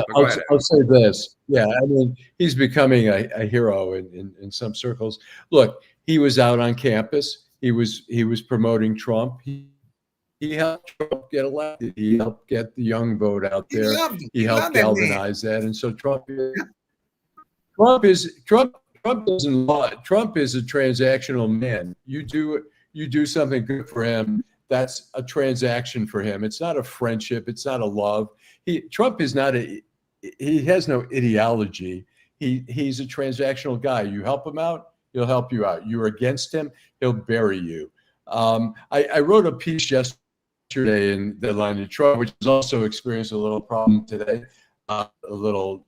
I'll say this. Yeah, I mean, he's becoming a hero in some circles. Look, he was out on campus. He was promoting Trump. He helped Trump get elected. He helped get the young vote out there. He helped galvanize that. And so Trump is a transactional man. You do something good for him, that's a transaction for him. It's not a friendship. It's not a love. Trump is not he has no ideology. He's a transactional guy. You help him out, he'll help you out. You're against him, he'll bury you. I wrote a piece yesterday in Deadline Detroit, which has also experienced a little problem today, a little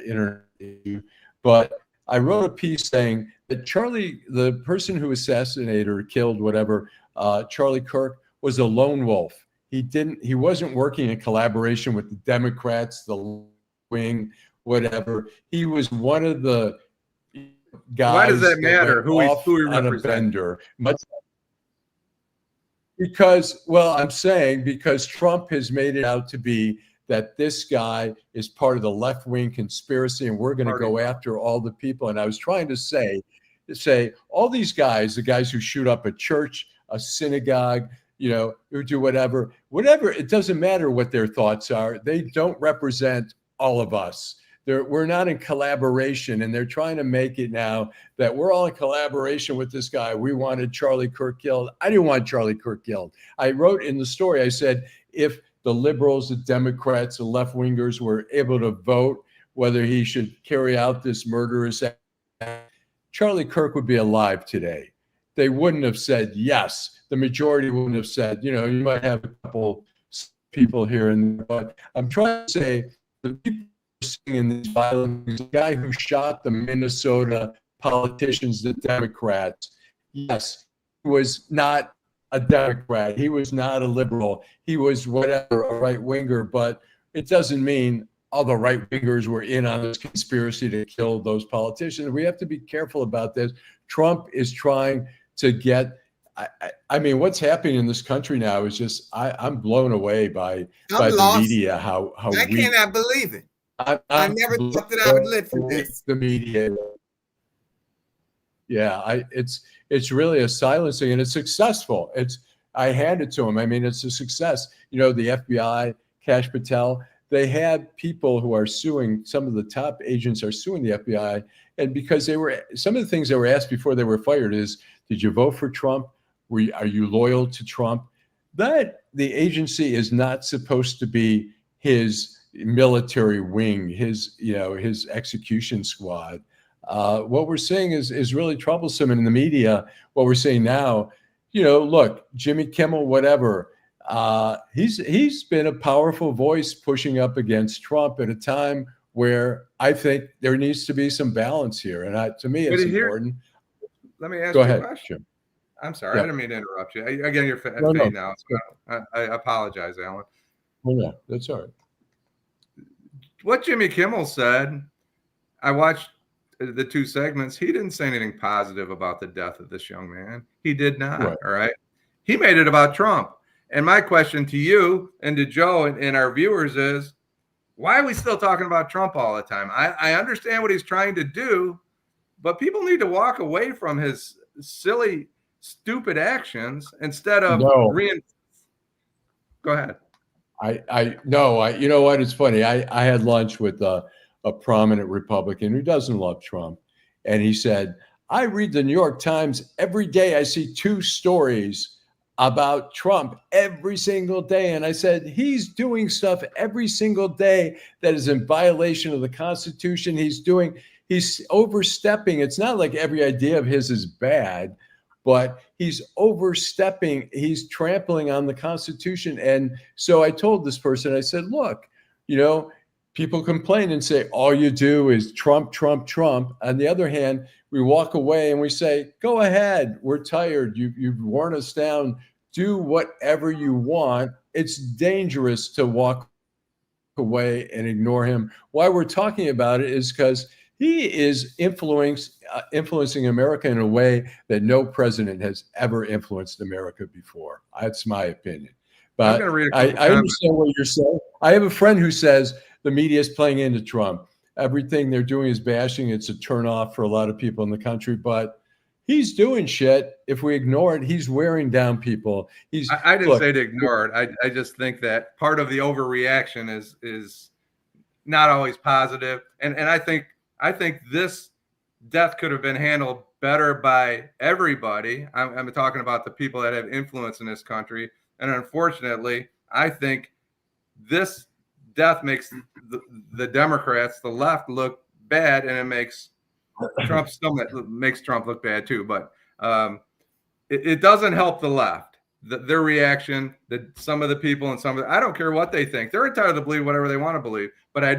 internet issue. But I wrote a piece saying that Charlie, the person who assassinated or killed whatever, Charlie Kirk, was a lone wolf. He wasn't working in collaboration with the Democrats, the wing, whatever. He was one of the guys. Why does that matter? went Who he off on a represents? bender. Because, well, I'm saying because Trump has made it out to be that this guy is part of the left-wing conspiracy, and we're going to go after all the people. And I was trying to say all these guys, the guys who shoot up a church, a synagogue, who do whatever, it doesn't matter what their thoughts are. They don't represent all of us. We're not in collaboration, and they're trying to make it now that we're all in collaboration with this guy. We wanted Charlie Kirk killed. I didn't want Charlie Kirk killed. I wrote in the story, I said, if the liberals, the Democrats, the left-wingers were able to vote whether he should carry out this murderous act, Charlie Kirk would be alive today. They wouldn't have said yes. The majority wouldn't have said, you might have a couple people here and there, but I'm trying to say the people in these violence, the guy who shot the Minnesota politicians, the Democrats, yes, he was not a Democrat. He was not a liberal. He was whatever, a right-winger, but it doesn't mean all the right-wingers were in on this conspiracy to kill those politicians. We have to be careful about this. Trump is trying to get, I mean, what's happening in this country now is just, I'm blown away by the media, how I cannot believe it. I never thought that I would live through this. The media. Yeah, it's really a silencing, and it's successful. I hand it to him. I mean, it's a success. The FBI, Kash Patel, they had people who are suing. Some of the top agents are suing the FBI, and because some of the things they were asked before they were fired is, did you vote for Trump? Are you loyal to Trump? That the agency is not supposed to be his military wing, his execution squad. What we're seeing is really troublesome in the media. What we're seeing now, look, Jimmy Kimmel, whatever, he's been a powerful voice pushing up against Trump at a time where I think there needs to be some balance here. And to me, it's important. Let me ask you a question. Jim. I'm sorry, I didn't mean to interrupt you. Again, you're fade now. So I apologize, Alan. Well, yeah, that's all right. What Jimmy Kimmel said, I watched the two segments. He didn't say anything positive about the death of this young man. He did not. Right. All right. He made it about Trump. And my question to you and to Joe and our viewers is, why are we still talking about Trump all the time? I understand what he's trying to do, but people need to walk away from his silly, stupid actions instead of Go ahead. You know what? It's funny. I had lunch with a prominent Republican who doesn't love Trump. And he said, I read the New York Times every day. I see 2 stories about Trump every single day. And I said, he's doing stuff every single day that is in violation of the Constitution. He's overstepping. It's not like every idea of his is bad, but he's overstepping, he's trampling on the Constitution. And so I told this person, I said, look, people complain and say, all you do is Trump, Trump, Trump. On the other hand, we walk away and we say, go ahead, we're tired. You've worn us down. Do whatever you want. It's dangerous to walk away and ignore him. Why we're talking about it is because he is influencing America in a way that no president has ever influenced America before. That's my opinion. But I understand what you're saying. I have a friend who says the media is playing into Trump. Everything they're doing is bashing. It's a turnoff for a lot of people in the country. But he's doing shit. If we ignore it, he's wearing down people. I didn't say to ignore it. I just think that part of the overreaction is not always positive. And I think this death could have been handled better by everybody. I'm talking about the people that have influence in this country. And unfortunately, I think this death makes the Democrats, the left, look bad, and it makes Trump look bad too. But it doesn't help the left. Their reaction, some of the people and I don't care what they think. They're entitled to believe whatever they want to believe. But I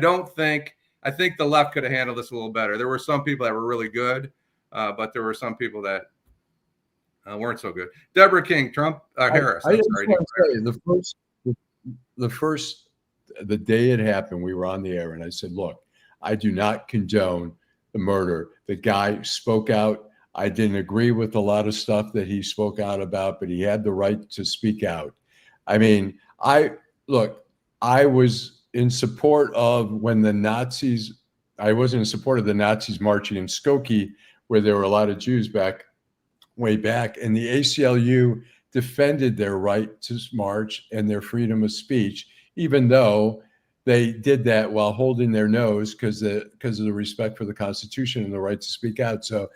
think the left could have handled this a little better. There were some people that were really good, but there were some people that weren't so good. Deborah King, Harris. I just want to say the day it happened, we were on the air, and I said, look, I do not condone the murder. The guy spoke out. I didn't agree with a lot of stuff that he spoke out about, but he had the right to speak out. I mean, I was in support of when the Nazis, I wasn't in support of the Nazis marching in Skokie, where there were a lot of Jews way back, and the ACLU defended their right to march and their freedom of speech, even though they did that while holding their nose because of the respect for the Constitution and the right to speak out. So,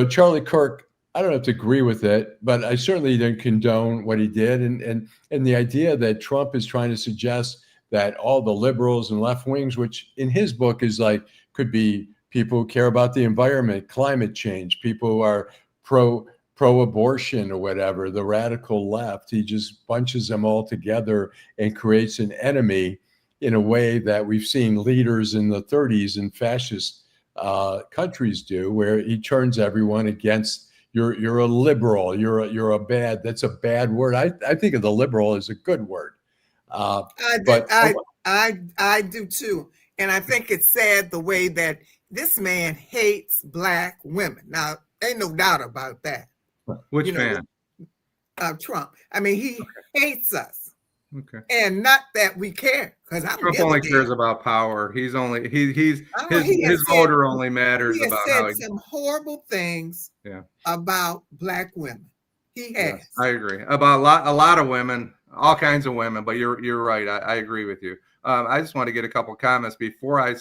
Charlie Kirk, I don't have to agree with it, but I certainly didn't condone what he did. And the idea that Trump is trying to suggest that all the liberals and left wings, which in his book is like, could be people who care about the environment, climate change, people who are pro-abortion or whatever, the radical left, he just bunches them all together and creates an enemy in a way that we've seen leaders in the 30s in fascist countries do, where he turns everyone against you're a liberal, you're a bad, that's a bad word. I think of the liberal as a good word. I do too. And I think it's sad the way that this man hates Black women. Now, ain't no doubt about that. Which man? Trump. I mean, he hates us. Okay. And not that we care, because Trump only cares about power. He's only his voter only matters about how he some horrible things about Black women. He has. Yes, I agree about a lot of women, all kinds of women. But you're right. I agree with you. I just want to get a couple comments before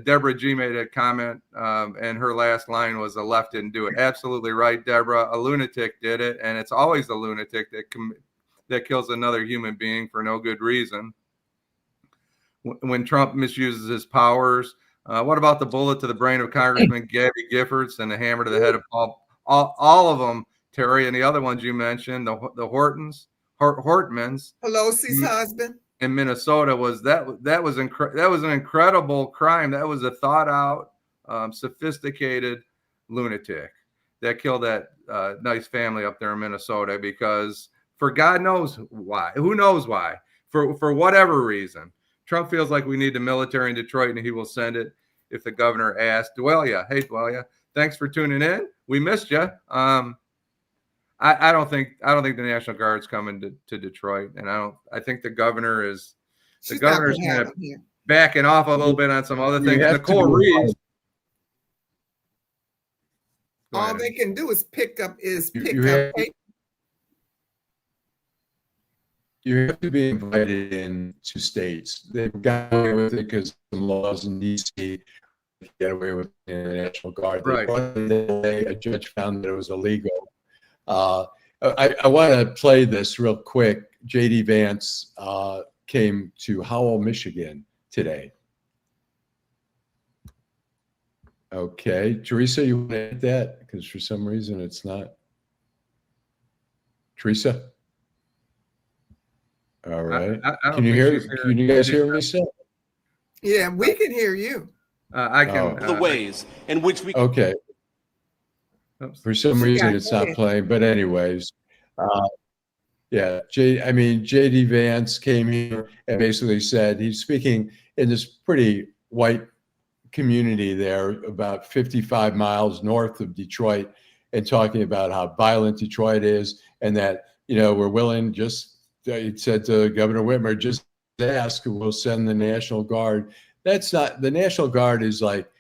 Deborah G made a comment, and her last line was the left didn't do it. Absolutely right, Deborah. A lunatic did it, and it's always the lunatic that kills another human being for no good reason. When Trump misuses his powers, what about the bullet to the brain of Congressman Gabby Giffords and the hammer to the head of all of them, Terry, and the other ones you mentioned, the Hortmans, Pelosi's husband in Minnesota that was an incredible crime. That was a thought out, sophisticated lunatic that killed that nice family up there in Minnesota because for God knows why, who knows why, for whatever reason, Trump feels like we need the military in Detroit and he will send it if the governor asks. Dwellia, hey Dwellia, thanks for tuning in. We missed you. I don't think the National Guard's coming to Detroit, and I think the governor's kind of backing off a little bit on some other things. Nicole Reeves. All they can do is pick up. You have to be invited in to states. They've got away with it because some laws in D.C. get away with it in the National Guard. Right. A judge found that it was illegal. I want to play this real quick. J.D. Vance came to Howell, Michigan today. Okay. Teresa, you want to hit that? Because for some reason it's not. Teresa? All right. Can you hear? Can you guys hear me? Yeah, we can hear you. I can. The ways in which we. Okay. For some reason, it's not playing. But anyways, J.D. Vance came here and basically said he's speaking in this pretty white community there, about 55 miles north of Detroit, and talking about how violent Detroit is, and that we're willing he said to Governor Whitmer, just ask, we'll send the National Guard. That's not, the National Guard is like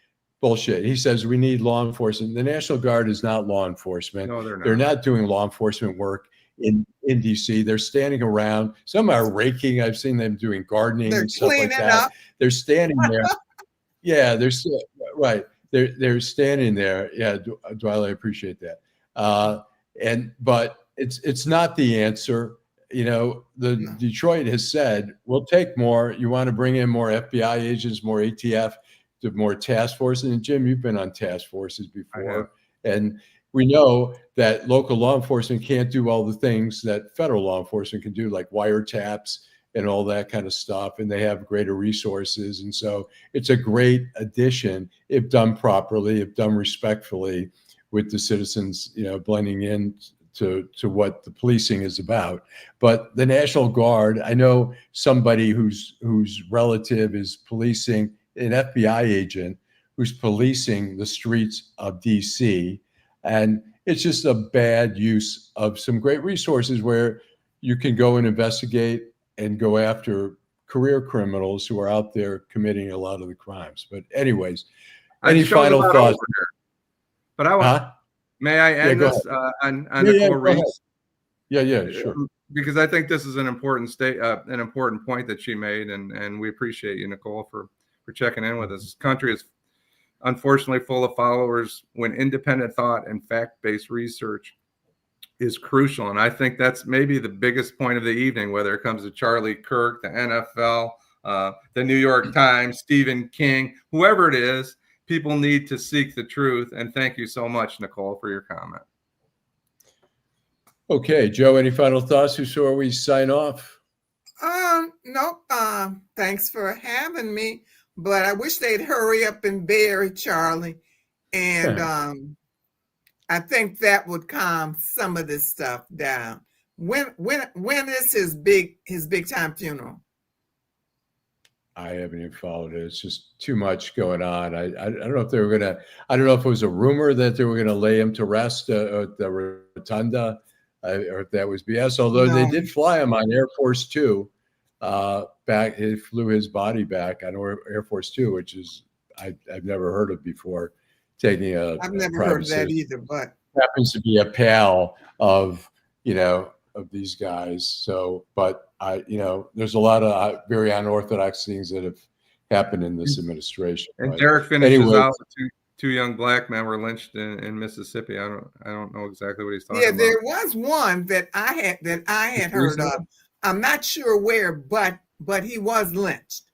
bullshit. He says we need law enforcement. The National Guard is not law enforcement. No, they're not. They're not doing law enforcement work in DC. They're standing around. Some are raking. I've seen them doing gardening and stuff like that. Up. They're standing there. Yeah, they're right. They're standing there. Yeah, Dwight, I appreciate that. But it's not the answer. Detroit has said, we'll take more. You want to bring in more FBI agents, more ATF, more task forces. And Jim, you've been on task forces before. And we know that local law enforcement can't do all the things that federal law enforcement can do, like wiretaps and all that kind of stuff. And they have greater resources. And so it's a great addition if done properly, if done respectfully with the citizens, blending in to what the policing is about. But the National Guard, I know somebody whose relative is policing, an FBI agent who's policing the streets of DC. And it's just a bad use of some great resources where you can go and investigate and go after career criminals who are out there committing a lot of the crimes. But anyways, any final thoughts? But I want, may I end this on Nicole Reese? Yeah, sure. Because I think this is an important an important point that she made, and we appreciate you, Nicole, for checking in with us. This country is unfortunately full of followers when independent thought and fact-based research is crucial. And I think that's maybe the biggest point of the evening, whether it comes to Charlie Kirk, the NFL, the New York Times, Stephen King, whoever it is, people need to seek the truth. And thank you so much, Nicole, for your comment. Okay, Joe, any final thoughts before we sign off? Nope. Thanks for having me, but I wish they'd hurry up and bury Charlie. And I think that would calm some of this stuff down. When is his big time funeral? I haven't even followed it. It's just too much going on. I don't know if they were gonna. I don't know if it was a rumor that they were gonna lay him to rest at the rotunda, or if that was BS. Although they did fly him on Air Force Two, back. He flew his body back on Air Force Two, which is I've never heard of before. Taking I've never heard of that either, but happens to be a pal of these guys. So, but there's a lot of very unorthodox things that have happened in this administration. And Derek finishes out with two young black men were lynched in Mississippi. I don't know exactly what he's talking about. Yeah, there was one that I had heard of. I'm not sure where, but he was lynched.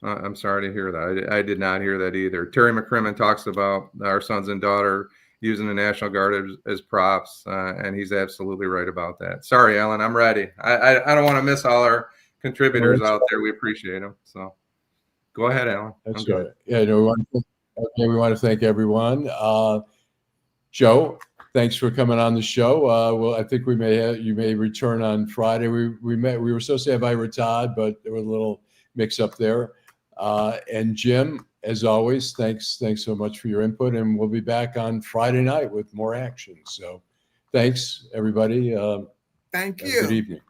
I'm sorry to hear that. I did not hear that either. Terry McCrimmon talks about our sons and daughter using the National Guard as props, and he's absolutely right about that. Sorry, Allan, I'm ready. I don't want to miss all our contributors out there. We appreciate them. So go ahead, Allan. That's good. Yeah, we want to thank everyone. Joe, thanks for coming on the show. Well, I think you may return on Friday. We were supposed to have Ira Todd, but there was a little mix up there. And Jim, as always, thanks so much for your input, and we'll be back on Friday night with more action. So thanks, everybody. Thank you. Good evening.